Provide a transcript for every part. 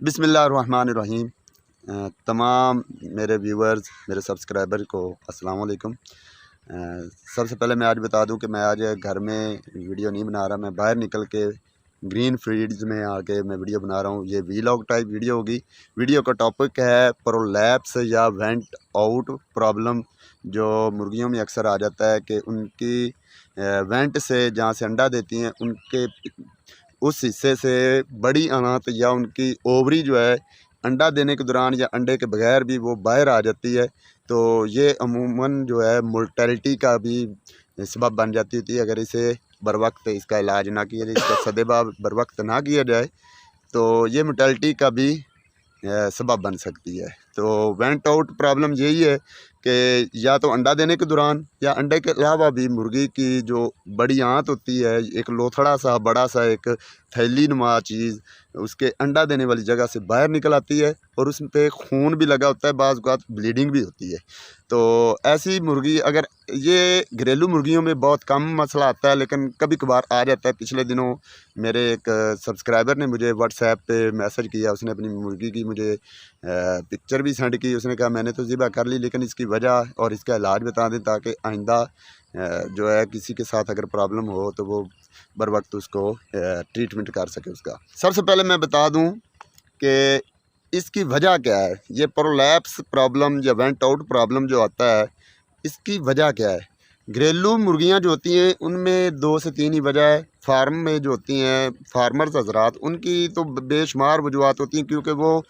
बिस्मिल्लाहिर्रहमानिर्रहीम। तमाम मेरे व्यूवर्स, मेरे सब्सक्राइबर को अस्सलाम वालेकुम। सबसे पहले मैं आज बता दूं कि मैं आज घर में वीडियो नहीं बना रहा, मैं बाहर निकल के ग्रीन फील्ड्स में आके मैं वीडियो बना रहा हूं। ये वीलॉग टाइप वीडियो होगी। वीडियो का टॉपिक है प्रोलैप्स या वेंट आउट प्रॉब्लम, जो मुर्गियों में अक्सर आ जाता है कि उनकी वेंट से जहाँ से अंडा देती हैं उनके उस हिस्से से बड़ी अनात या उनकी ओवरी जो है अंडा देने के दौरान या अंडे के बगैर भी वो बाहर आ जाती है। तो ये अमूमन जो है मोर्टेलिटी का भी सबब बन जाती होती है। अगर इसे बर वक्त इसका इलाज ना किया जाए, इसका सदेबा बर वक्त ना किया जाए, तो ये मोर्टेलिटी का भी सबब बन सकती है। तो वेंट आउट प्रॉब्लम यही है कि या तो अंडा देने के दौरान या अंडे के अलावा भी मुर्गी की जो बड़ी आंत होती है, एक लोथड़ा सा बड़ा सा एक थैली नुमा चीज़ उसके अंडा देने वाली जगह से बाहर निकल आती है और उस पर खून भी लगा होता है, बाज़ औक़ात ब्लीडिंग भी होती है। तो ऐसी मुर्गी, अगर ये घरेलू मुर्गियों में बहुत कम मसला आता है लेकिन कभी कभार आ जाता है। पिछले दिनों मेरे एक सब्सक्राइबर ने मुझे व्हाट्सएप पे मैसेज किया, उसने अपनी मुर्गी की मुझे पिक्चर भी सेंड की। उसने कहा मैंने तो ज़िबा कर ली, लेकिन इसकी वजह और इसका इलाज बता दें ताकि आइंदा जो है किसी के साथ अगर प्रॉब्लम हो तो वो बर वक्त उसको ट्रीटमेंट कर सके उसका। सबसे पहले मैं बता दूं कि इसकी वजह क्या है। ये प्रोलैप्स प्रॉब्लम या वेंट आउट प्रॉब्लम जो आता है, इसकी वजह क्या है। घरेलू मुर्गियां जो होती हैं उनमें 2 से 3 ही वजह है। फार्म में जो होती हैं फार्मर्स हजरात, उनकी तो बेशुमार वजूहत होती हैं, क्योंकि वो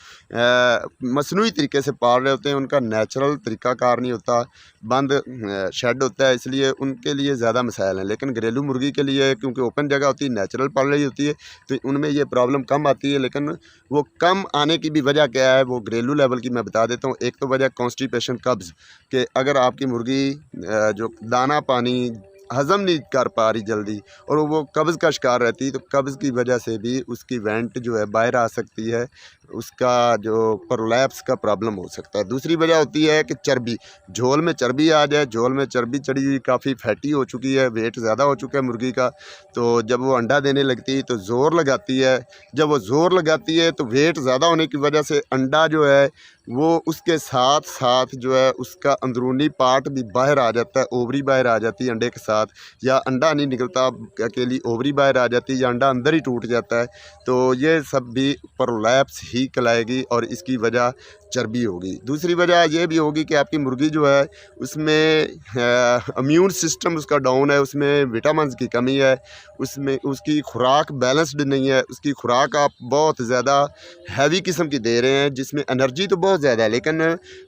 मसनूई तरीके से पाल रहे होते हैं, उनका नेचुरल तरीक़ाकार नहीं होता, बंद शेड होता है, इसलिए उनके लिए ज़्यादा मसाइल हैं। लेकिन घरेलू मुर्गी के लिए क्योंकि ओपन जगह होती है, नेचुरल पाल रही होती है, तो उनमें ये प्रॉब्लम कम आती है। लेकिन वो कम आने की भी वजह क्या है, वो घरेलू लेवल की मैं बता देता हूँ। एक तो वजह कॉन्स्टिपेशन, कब्ज़, कि अगर आपकी मुर्गी जो दाना पानी हज़म नहीं कर पा रही जल्दी और वो कब्ज़ का शिकार रहती है, तो कब्ज़ की वजह से भी उसकी वेंट जो है बाहर आ सकती है, उसका जो प्रोलैप्स का प्रॉब्लम हो सकता है। दूसरी वजह होती है कि चर्बी, झोल में चर्बी आ जाए, झोल में चर्बी चढ़ी हुई काफ़ी फैटी हो चुकी है, वेट ज़्यादा हो चुका है मुर्गी का, तो जब वो अंडा देने लगती है तो ज़ोर लगाती है। जब वो ज़ोर लगाती है तो वेट ज़्यादा होने की वजह से अंडा जो है वो उसके साथ साथ जो है उसका अंदरूनी पार्ट भी बाहर आ जाता है, ओवरी बाहर आ जाती है अंडे के साथ, या अंडा नहीं निकलता, अकेली ओवरी बाहर आ जाती है, या अंडा अंदर ही टूट जाता है। तो ये सब भी प्रोलैप्स ही कहलाएगी और इसकी वजह चर्बी होगी। दूसरी वजह ये भी होगी कि आपकी मुर्गी जो है उसमें इम्यून सिस्टम उसका डाउन है, उसमें विटामिन्स की कमी है, उसमें उसकी खुराक बैलेंस्ड नहीं है। उसकी खुराक आप बहुत ज़्यादा हैवी किस्म की दे रहे हैं, जिसमें एनर्जी तो बहुत ज़्यादा है लेकिन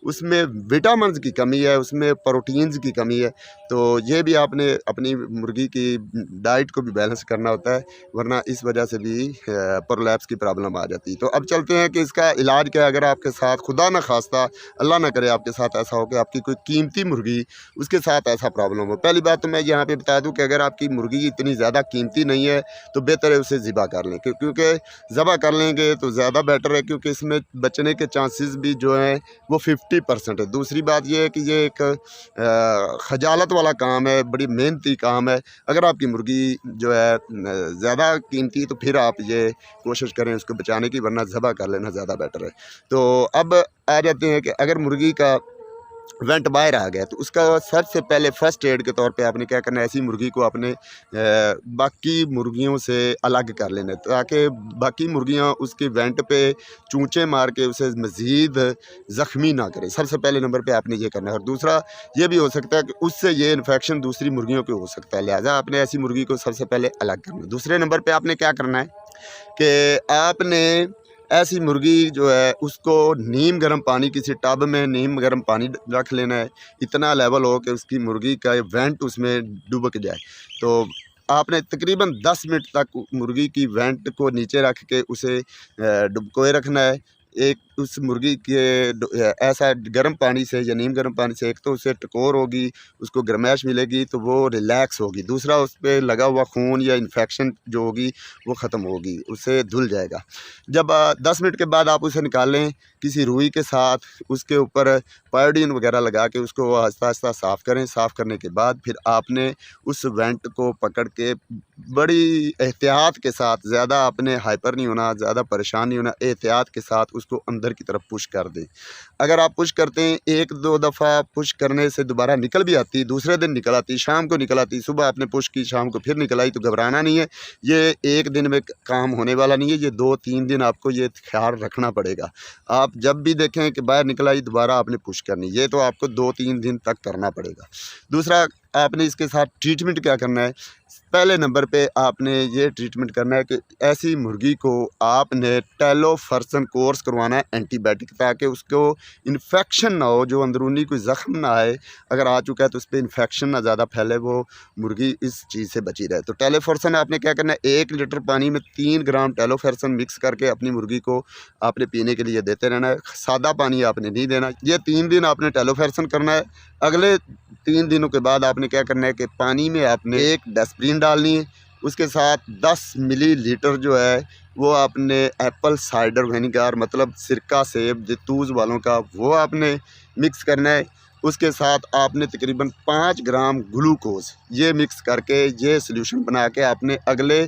उसमें विटामिन्स की कमी है, उसमें प्रोटीन्स की कमी है। तो ये भी आपने अपनी मुर्गी की डाइट को भी बैलेंस करना होता है, वरना इस वजह से भी प्रोलैप्स की प्रॉब्लम आ जाती है। तो अब चलते हैं कि इसका इलाज क्या है। अगर आपके साथ खुदा न खास्ता, अल्लाह ना करे, आपके साथ ऐसा हो कि आपकी कोई कीमती मुर्गी, उसके साथ ऐसा प्रॉब्लम हो। पहली बात तो मैं यहाँ पे बता दूं कि अगर आपकी मुर्गी इतनी ज़्यादा कीमती नहीं है तो बेहतर है उसे ज़िबा कर लें, क्योंकि ज़िबा कर लेंगे तो ज़्यादा बेटर है, क्योंकि इसमें बचने के चांसेस भी जो हैं वो 50% है। दूसरी बात यह है कि ये एक खजालत वाला काम है, बड़ी मेहनती काम है। अगर आपकी मुर्गी जो है ज़्यादा कीमती है तो फिर आप ये कोशिश करें उसको बचाने की, वरना ज़िबा कर लेना ज़्यादा बेटर है। तो अब आ जाते हैं कि अगर मुर्गी का वेंट बाहर आ गया तो उसका सबसे पहले फर्स्ट एड के तौर पे आपने क्या करना है, ऐसी मुर्गी को आपने बाकी मुर्गियों से अलग कर लेना है, ताकि बाकी मुर्गियां उसके वेंट पे चूंचे मार के उसे मज़ीद ज़ख्मी ना करें। सबसे पहले नंबर पे आपने ये करना है। और दूसरा ये भी हो सकता है कि उससे ये इन्फेक्शन दूसरी मुर्गियों को हो सकता है, लिहाजा आपने ऐसी मुर्गी को सबसे पहले अलग करना है। दूसरे नंबर पर आपने क्या करना है कि आपने ऐसी मुर्गी जो है उसको नीम गर्म पानी, किसी टब में नीम गर्म पानी रख लेना है, इतना लेवल हो कि उसकी मुर्गी का वेंट उसमें डुबक जाए। तो आपने तकरीबन 10 मिनट तक मुर्गी की वेंट को नीचे रख के उसे डुबकोए रखना है। एक उस मुर्गी के ऐसा गर्म पानी से या नीम गर्म पानी से, एक तो उसे टकोर होगी, उसको गर्माइश मिलेगी तो वो रिलैक्स होगी, दूसरा उस पर लगा हुआ खून या इन्फेक्शन जो होगी वो ख़त्म होगी, उससे धुल जाएगा। जब 10 मिनट के बाद आप उसे निकाल लें किसी रुई के साथ, उसके ऊपर पायोडीन वगैरह लगा के उसको आहिस्ता आहिस्ता साफ़ करें। साफ़ करने के बाद फिर आपने उस वेंट को पकड़ के बड़ी एहतियात के साथ, ज़्यादा आपने हाइपर नहीं होना, ज़्यादा परेशान नहीं होना, एहतियात के साथ उसको अंदर की तरफ पुश कर दें। अगर आप पुश करते हैं, 1-2 दफ़ा पुश करने से दोबारा निकल भी आती, दूसरे दिन निकल आती, शाम को निकल आती, सुबह आपने पुश की, शाम को फिर निकल आई, तो घबराना नहीं है। ये एक दिन में काम होने वाला नहीं है, ये 2-3 दिन आपको ये ख्याल रखना पड़ेगा। आप जब भी देखें कि बाहर निकल आई, दोबारा आपने पुश करनी, ये तो आपको 2-3 दिन तक करना पड़ेगा। दूसरा, आपने इसके साथ ट्रीटमेंट क्या करना है? पहले नंबर पे आपने ये ट्रीटमेंट करना है कि ऐसी मुर्गी को आपने टेलोफर्सन कोर्स करवाना है एंटीबायोटिक, ताकि उसको इन्फेक्शन ना हो, जो अंदरूनी कोई ज़ख्म ना आए, अगर आ चुका है तो उस पर इन्फेक्शन ना ज़्यादा फैले, वो मुर्गी इस चीज़ से बची रहे। तो टेलोफर्सन आपने क्या करना है, 1 लीटर पानी में 3 ग्राम टेलोफर्सन मिक्स करके अपनी मुर्गी को आपने पीने के लिए देते रहना है। सादा पानी आपने नहीं देना। ये 3 दिन आपने टेलोफर्सन करना है। अगले 3 दिनों के बाद आपने क्या करना है कि पानी में आपने एक डेस्प्रिन डालनी है, उसके साथ 10 मिलीलीटर जो है वो आपने एप्पल साइडर विनेगर, मतलब सिरका सेब जैतून वालों का, वो आपने मिक्स करना है। उसके साथ आपने तकरीबन 5 ग्राम ग्लूकोज़ ये मिक्स करके, ये सॉल्यूशन बना के आपने अगले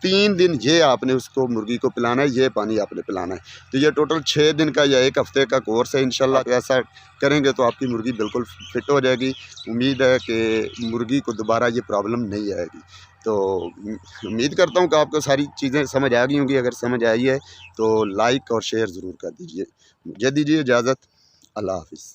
3 दिन ये आपने उसको मुर्गी को पिलाना है, ये पानी आपने पिलाना है। तो ये टोटल 6 दिन का या 1 हफ़्ते का कोर्स है। इंशाल्लाह ऐसा करेंगे तो आपकी मुर्गी बिल्कुल फिट हो जाएगी। उम्मीद है कि मुर्गी को दोबारा ये प्रॉब्लम नहीं आएगी। तो उम्मीद करता हूँ कि आपको सारी चीज़ें समझ आ गई होंगी। अगर समझ आई है तो लाइक और शेयर ज़रूर कर दीजिए। मुझे दीजिए इजाज़त। अल्लाह हाफ़िज़।